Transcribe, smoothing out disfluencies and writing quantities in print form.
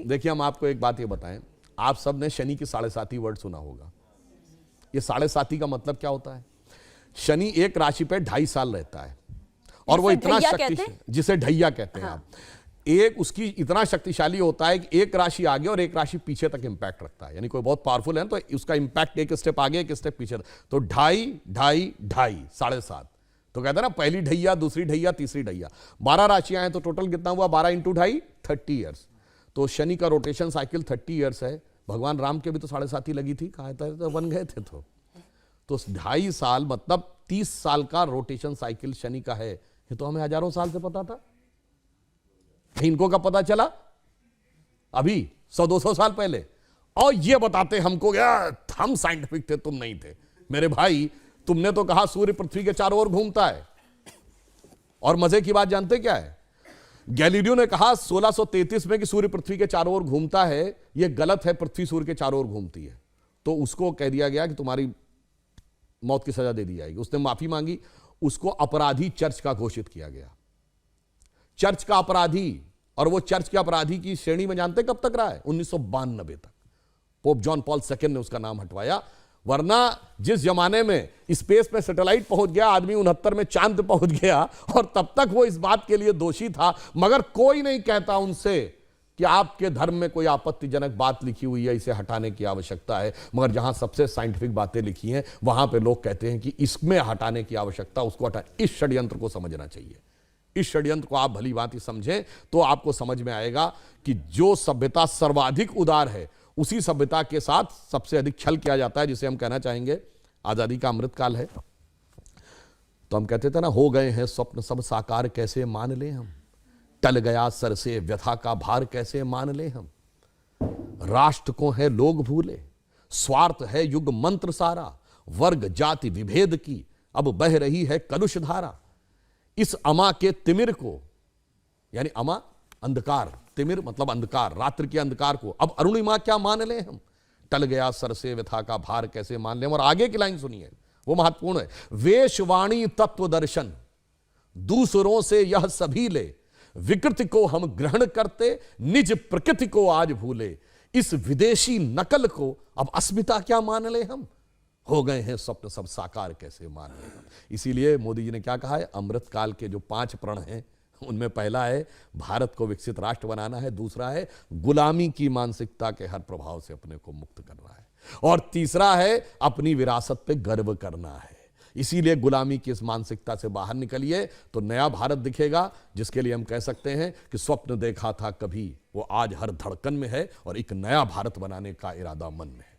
देखिए, हम आपको एक बात ये बताएं, आप सब ने शनि की 7.5 वर्ड सुना होगा। ये 7.5 का मतलब क्या होता है? शनि एक राशि पे 2.5 साल रहता है और वो इतना शक्तिशाली, जिसे ढैया कहते हैं आप, एक उसकी इतना शक्तिशाली होता है कि एक राशि आगे और एक राशि पीछे तक इंपैक्ट रखता है। यानी कोई बहुत पावरफुल है तो उसका इंपैक्ट एक स्टेप आगे एक स्टेप पीछे, तो 2.5 7.5। तो कहते हैं ना, पहली ढैया, दूसरी ढैया, तीसरी ढैया। 12 राशियां हैं तो टोटल कितना हुआ? 12 × 2.5 30 ईयर्स। तो शनि का रोटेशन साइकिल 30 ईयर्स है। भगवान राम के भी तो 7.5 ही लगी थी, कहा था तो बन गए थे। तो 2.5 साल मतलब 30 साल का रोटेशन साइकिल शनि का है। ये तो हमें हजारों साल से पता था, इनको कब पता चला? अभी 100-200 साल पहले। और ये बताते हमको, हम साइंटिफिक थे, तुम नहीं थे। मेरे भाई, तुमने तो कहा सूर्य पृथ्वी के चारों ओर घूमता है, और मजे की बात जानते क्या है? गैलीलियो ने कहा 1633 में कि सूर्य पृथ्वी के चारों ओर घूमता है। यह गलत है, पृथ्वी सूर्य के चारों ओर घूमती है। तो उसको कह दिया गया कि तुम्हारी मौत की सजा दे दी जाएगी। उसने माफी मांगी, उसको अपराधी चर्च का घोषित किया गया, चर्च का अपराधी। और वो चर्च के अपराधी की श्रेणी में जानते कब तक रहा है? 1992 तक। पोप जॉन पॉल II ने उसका नाम हटवाया। वरना जिस जमाने में स्पेस पे सैटेलाइट पहुंच गया, आदमी 69 में चांद पहुंच गया, और तब तक वो इस बात के लिए दोषी था, मगर कोई नहीं कहता उनसे कि आपके धर्म में कोई आपत्तिजनक बात लिखी हुई है, इसे हटाने की आवश्यकता है। मगर जहां सबसे साइंटिफिक बातें लिखी हैं, वहां पे लोग कहते हैं कि इसमें हटाने की आवश्यकता, उसको हटा। इस षड्यंत्र को समझना चाहिए। इस षड्यंत्र को आप भली भांति समझें तो आपको समझ में आएगा कि जो सभ्यता सर्वाधिक उदार है, उसी सभ्यता के साथ सबसे अधिक छल किया जाता है, जिसे हम कहना चाहेंगे आजादी का अमृतकाल है। तो हम कहते थे ना, हो गए हैं स्वप्न सब साकार, कैसे मान ले हम, टल गया सर से व्यथा का भार, कैसे मान ले हम। राष्ट्र को है लोग भूले, स्वार्थ है युग मंत्र सारा, वर्ग जाति विभेद की अब बह रही है कलुष धारा। इस अमा के तिमिर को, यानी अमा अंधकार, तिमिर मतलब अंधकार, रात्रि के अंधकार को अब अरुणिमा क्या मान ले हम, टल गया सर से व्यथा का भार, कैसे मान ले हम। और आगे की लाइन सुनिए, वो महत्वपूर्ण है। वेशवाणी तत्व दर्शन दूसरों से यह सभी ले, विकृति को हम ग्रहण करते, निज प्रकृति को आज भूले। इस विदेशी नकल को अब अस्मिता क्या मान ले हम, हो गए हैं स्वप्न सब साकार, कैसे मान ले हम। इसीलिए मोदी जी ने क्या कहा है? अमृतकाल के जो 5 प्रण हैं, उनमें पहला है भारत को विकसित राष्ट्र बनाना है, दूसरा है गुलामी की मानसिकता के हर प्रभाव से अपने को मुक्त करना है, और तीसरा है अपनी विरासत पे गर्व करना है। इसीलिए गुलामी की इस मानसिकता से बाहर निकलिए तो नया भारत दिखेगा, जिसके लिए हम कह सकते हैं कि स्वप्न देखा था कभी, वो आज हर धड़कन में है, और एक नया भारत बनाने का इरादा मन में है।